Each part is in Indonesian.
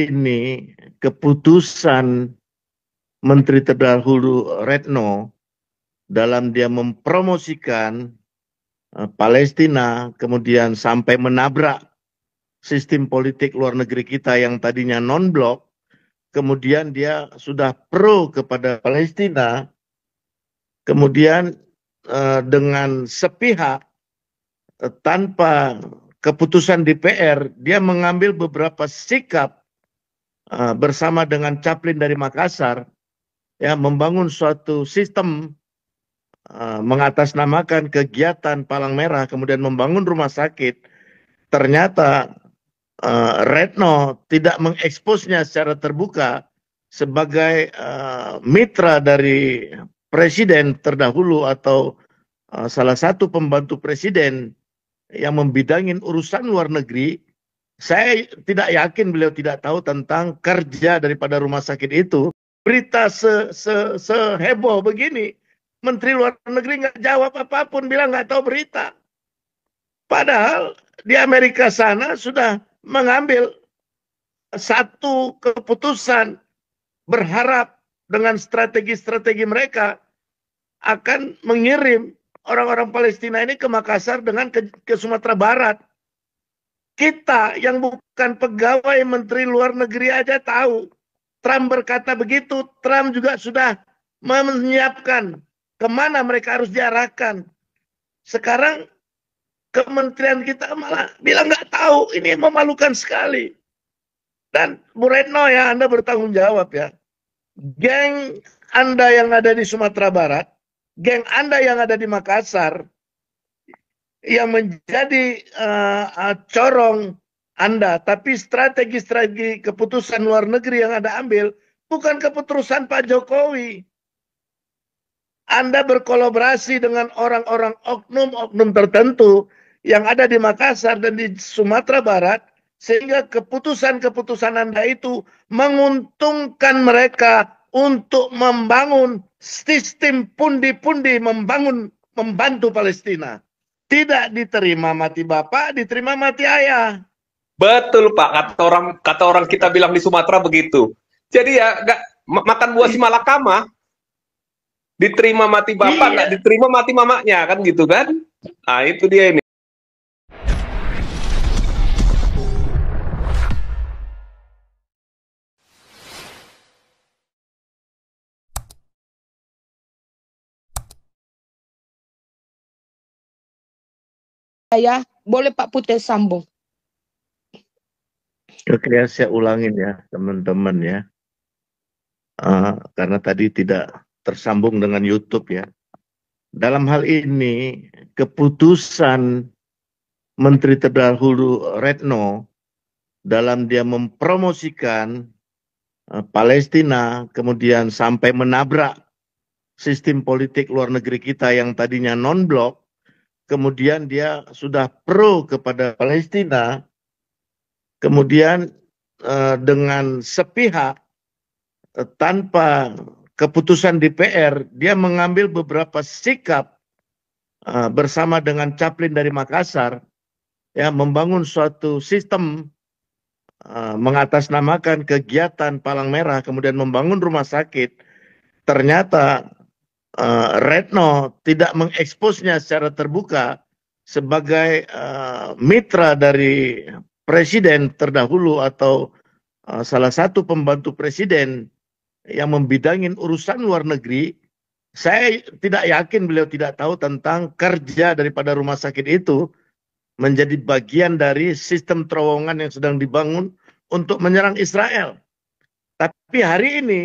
ini keputusan Menteri terdahulu Retno dalam dia mempromosikan Palestina, kemudian sampai menabrak sistem politik luar negeri kita yang tadinya non-blok, kemudian dia sudah pro kepada Palestina, kemudian dengan sepihak tanpa keputusan DPR, dia mengambil beberapa sikap bersama dengan Chaplin dari Makassar, ya, membangun suatu sistem mengatasnamakan kegiatan Palang Merah, kemudian membangun rumah sakit. Ternyata Retno tidak mengeksposnya secara terbuka sebagai mitra dari presiden terdahulu atau salah satu pembantu presiden yang membidangin urusan luar negeri. Saya tidak yakin beliau tidak tahu tentang kerja daripada rumah sakit itu. Berita seheboh begini, Menteri Luar Negeri nggak jawab apapun, bilang nggak tahu berita. Padahal di Amerika sana sudah mengambil satu keputusan, berharap dengan strategi-strategi mereka akan mengirim orang-orang Palestina ini ke Makassar dengan ke Sumatera Barat. Kita yang bukan pegawai Menteri Luar Negeri aja tahu. Trump berkata begitu, Trump juga sudah menyiapkan kemana mereka harus diarahkan. Sekarang kementerian kita malah bilang nggak tahu. Ini memalukan sekali. Dan Bu Retno, ya, Anda bertanggung jawab, ya. Geng Anda yang ada di Sumatera Barat, geng Anda yang ada di Makassar, yang menjadi corong Anda, tapi strategi-strategi keputusan luar negeri yang Anda ambil bukan keputusan Pak Jokowi. Anda berkolaborasi dengan orang-orang oknum-oknum tertentu yang ada di Makassar dan di Sumatera Barat, sehingga keputusan-keputusan Anda itu menguntungkan mereka untuk membangun sistem pundi-pundi, membantu Palestina. Tidak diterima mati bapak, diterima mati ayah. Betul Pak, kata orang kita bilang di Sumatera begitu. Jadi ya nggak makan buah si malakama, diterima mati bapak, nggak diterima mati mamanya, kan gitu kan? Nah itu dia ini. Ya, boleh Pak Putih sambung. Oke, ya, saya ulangin ya teman-teman ya, karena tadi tidak tersambung dengan YouTube ya. Dalam hal ini keputusan Menteri terdahulu Retno dalam dia mempromosikan Palestina, kemudian sampai menabrak sistem politik luar negeri kita yang tadinya non-blok, kemudian dia sudah pro kepada Palestina, kemudian dengan sepihak tanpa keputusan DPR, dia mengambil beberapa sikap bersama dengan Chaplin dari Makassar, ya, membangun suatu sistem mengatasnamakan kegiatan Palang Merah, kemudian membangun rumah sakit. Ternyata Retno tidak mengeksposnya secara terbuka sebagai mitra dari presiden terdahulu atau salah satu pembantu presiden yang membidangin urusan luar negeri. Saya tidak yakin beliau tidak tahu tentang kerja daripada rumah sakit itu menjadi bagian dari sistem terowongan yang sedang dibangun untuk menyerang Israel. Tapi hari ini,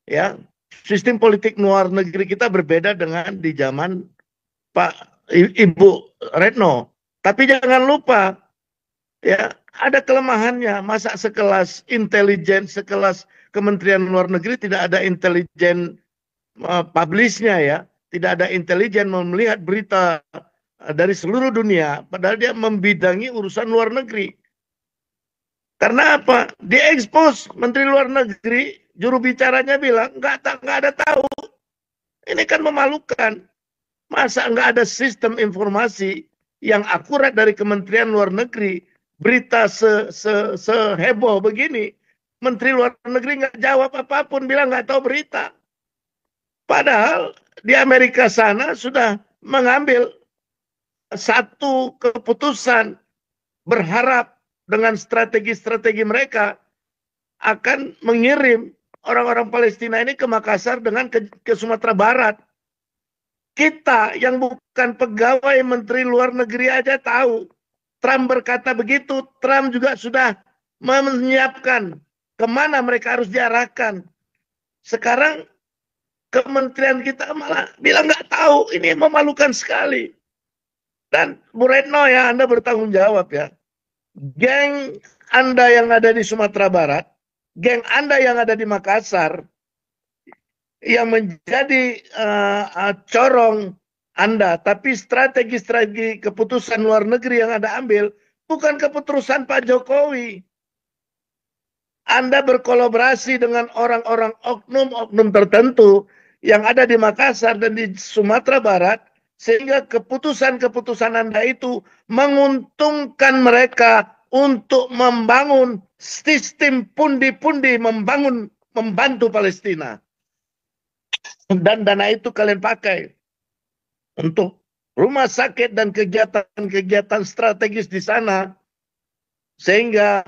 ya, sistem politik luar negeri kita berbeda dengan di zaman Ibu Retno. Tapi jangan lupa, ya, ada kelemahannya. Masa sekelas intelijen, sekelas Kementerian Luar Negeri tidak ada intelijen publishnya, ya, tidak ada intelijen melihat berita dari seluruh dunia, padahal dia membidangi urusan luar negeri. Karena apa? Diekspos Menteri Luar Negeri, juru bicaranya bilang nggak ada tahu. Ini kan memalukan. Masa nggak ada sistem informasi yang akurat dari Kementerian Luar Negeri, berita seheboh begini, Menteri Luar Negeri nggak jawab apapun, bilang nggak tahu berita. Padahal di Amerika sana sudah mengambil satu keputusan, berharap dengan strategi-strategi mereka akan mengirim orang-orang Palestina ini ke Makassar dengan ke Sumatera Barat. Kita yang bukan pegawai Menteri Luar Negeri aja tahu. Trump berkata begitu, Trump juga sudah menyiapkan kemana mereka harus diarahkan. Sekarang kementerian kita malah bilang nggak tahu. Ini memalukan sekali. Dan Bu Retno ya, Anda bertanggung jawab ya. Geng Anda yang ada di Sumatera Barat, geng Anda yang ada di Makassar, yang menjadi corong Anda, tapi strategi-strategi keputusan luar negeri yang Anda ambil bukan keputusan Pak Jokowi. Anda berkolaborasi dengan orang-orang oknum-oknum tertentu yang ada di Makassar dan di Sumatera Barat, sehingga keputusan-keputusan Anda itu menguntungkan mereka untuk membangun sistem pundi-pundi, membantu Palestina. Dan dana itu kalian pakai untuk rumah sakit dan kegiatan-kegiatan strategis di sana, sehingga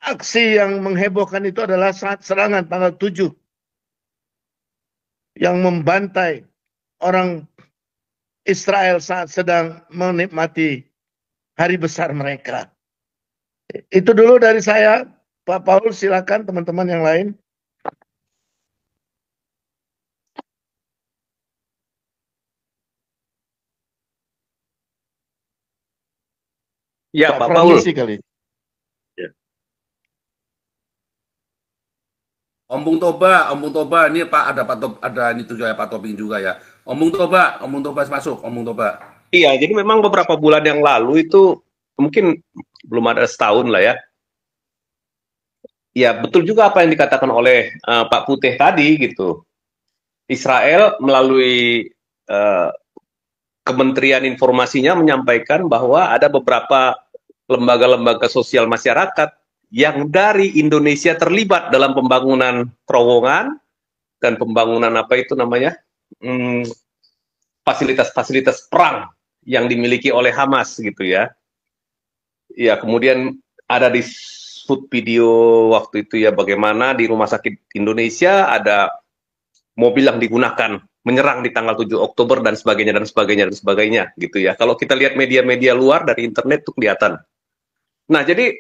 aksi yang menghebohkan itu adalah saat serangan tanggal 7 yang membantai orang Israel saat sedang menikmati hari besar mereka. Itu dulu dari saya, Pak Paul, silakan teman-teman yang lain. Ya, Pak Paul. Kali. Ya. Om Bung Toba, ini Pak ada ini juga ya, Pak Tobing juga ya. Om Bung Toba masuk, Om Bung Toba. Iya, jadi memang beberapa bulan yang lalu itu mungkin belum ada setahun lah ya. Ya, betul juga apa yang dikatakan oleh Pak Putih tadi gitu. Israel melalui Kementerian Informasinya menyampaikan bahwa ada beberapa lembaga-lembaga sosial masyarakat yang dari Indonesia terlibat dalam pembangunan terowongan dan pembangunan apa itu namanya fasilitas-fasilitas perang yang dimiliki oleh Hamas gitu ya. Ya, kemudian ada di food video waktu itu ya, bagaimana di Rumah Sakit Indonesia ada mobil yang digunakan menyerang di tanggal 7 Oktober dan sebagainya gitu ya. Kalau kita lihat media-media luar dari internet tuh kelihatan. Nah, jadi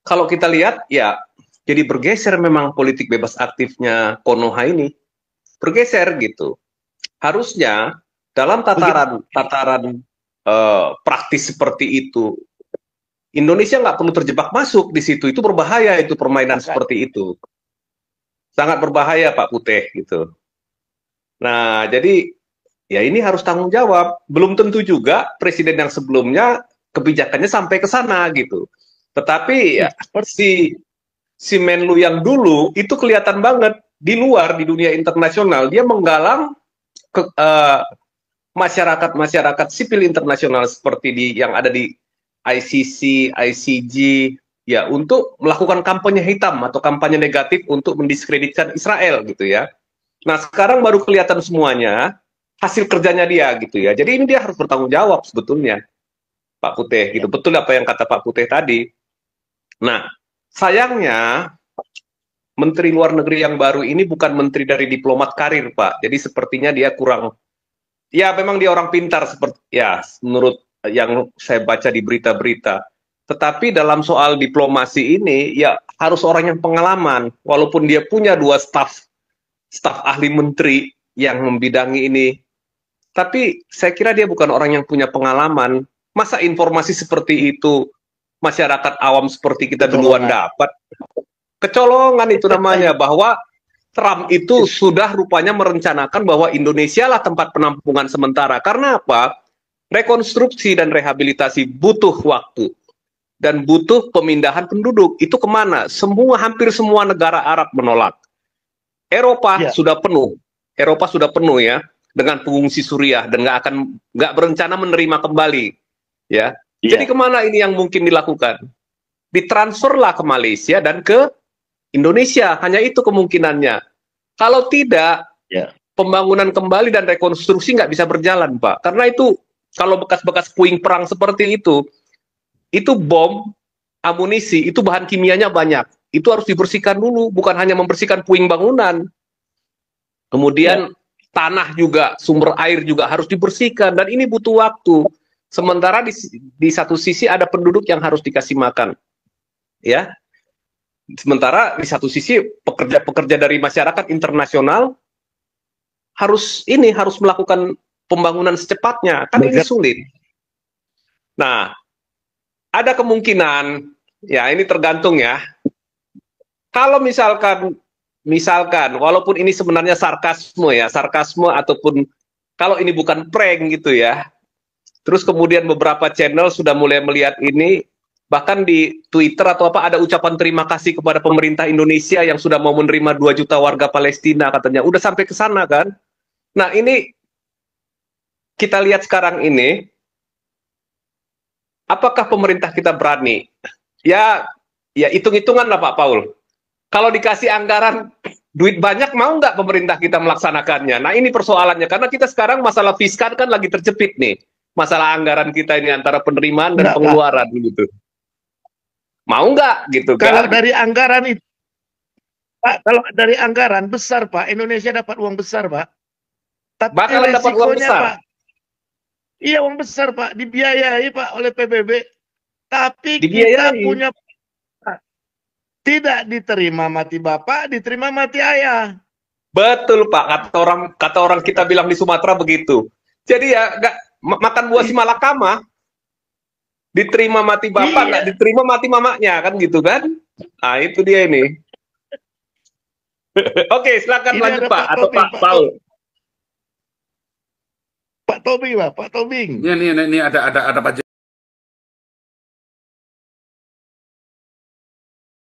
kalau kita lihat ya, jadi bergeser memang politik bebas aktifnya Konoha ini. Bergeser gitu. Harusnya dalam tataran praktis seperti itu, Indonesia nggak perlu terjebak masuk di situ. Itu berbahaya, itu permainan seperti itu. Sangat berbahaya, Pak Putih gitu. Nah, jadi ya ini harus tanggung jawab. Belum tentu juga presiden yang sebelumnya kebijakannya sampai ke sana gitu. Tetapi ya, si Menlu yang dulu itu kelihatan banget di luar, di dunia internasional, dia menggalang masyarakat sipil internasional seperti yang ada di ICC, ICG, ya, untuk melakukan kampanye hitam atau kampanye negatif untuk mendiskreditkan Israel gitu ya. Nah, sekarang baru kelihatan semuanya hasil kerjanya dia gitu ya. Jadi ini dia harus bertanggung jawab sebetulnya, Pak Putih gitu. Betul apa yang kata Pak Putih tadi. Nah, sayangnya Menteri Luar Negeri yang baru ini bukan menteri dari diplomat karir, Pak. Jadi sepertinya dia kurang, ya memang dia orang pintar seperti ya menurut yang saya baca di berita-berita. Tetapi dalam soal diplomasi ini ya harus orang yang pengalaman, walaupun dia punya 2 staf ahli menteri yang membidangi ini. Tapi saya kira dia bukan orang yang punya pengalaman. Masa informasi seperti itu masyarakat awam seperti kita duluan dapat? Kecolongan itu namanya, bahwa Trump itu sudah rupanya merencanakan bahwa Indonesia lah tempat penampungan sementara. Karena apa? Rekonstruksi dan rehabilitasi butuh waktu. Dan butuh pemindahan penduduk. Itu kemana? Hampir semua negara Arab menolak. Eropa sudah penuh ya dengan pengungsi Suriah dan nggak berencana menerima kembali ya. Jadi kemana ini yang mungkin dilakukan? ditransferlah ke Malaysia dan ke Indonesia. Hanya itu kemungkinannya. Kalau tidak, Ya. pembangunan kembali dan rekonstruksi nggak bisa berjalan, Pak. Karena itu, kalau bekas-bekas puing perang seperti itu bom, amunisi, itu bahan kimianya banyak. Itu harus dibersihkan dulu, bukan hanya membersihkan puing bangunan. Kemudian tanah juga, sumber air juga harus dibersihkan, dan ini butuh waktu. Sementara di satu sisi ada penduduk yang harus dikasih makan. Ya. Sementara di satu sisi pekerja-pekerja dari masyarakat internasional harus melakukan pembangunan secepatnya, kan ini sulit. Nah, ada kemungkinan, ya ini tergantung ya. Kalau misalkan walaupun ini sebenarnya sarkasme ataupun kalau ini bukan prank gitu ya. Terus kemudian beberapa channel sudah mulai melihat ini. Bahkan di Twitter atau apa ada ucapan terima kasih kepada pemerintah Indonesia yang sudah mau menerima 2 juta warga Palestina katanya. Udah sampai ke sana kan? Nah ini kita lihat sekarang ini, apakah pemerintah kita berani? Ya hitung-hitungan lah Pak Paul. Kalau dikasih anggaran duit banyak, mau nggak pemerintah kita melaksanakannya? Nah ini persoalannya, karena kita sekarang masalah fiskal kan lagi terjepit nih. Masalah anggaran kita ini antara penerimaan dan pengeluaran gitu. Mau nggak gitu kan? Kalau dari anggaran itu, Pak, kalau dari anggaran besar Pak, Indonesia dapat uang besar Pak. Tapi bakalan dapat uang besar. Pak, iya uang besar Pak, dibiayai Pak oleh PBB. Tapi kita punya tidak diterima mati bapak, diterima mati ayah. Betul Pak, kata orang kita bilang di Sumatera begitu. Jadi ya nggak makan buah si malakama. Diterima mati bapak, nggak diterima mati mamanya, kan gitu kan? Nah, itu dia ini. Oke, silakan lanjut Pak, atau Pak Paul. Pak Tobing, Pak Tobing. Ini ada Pak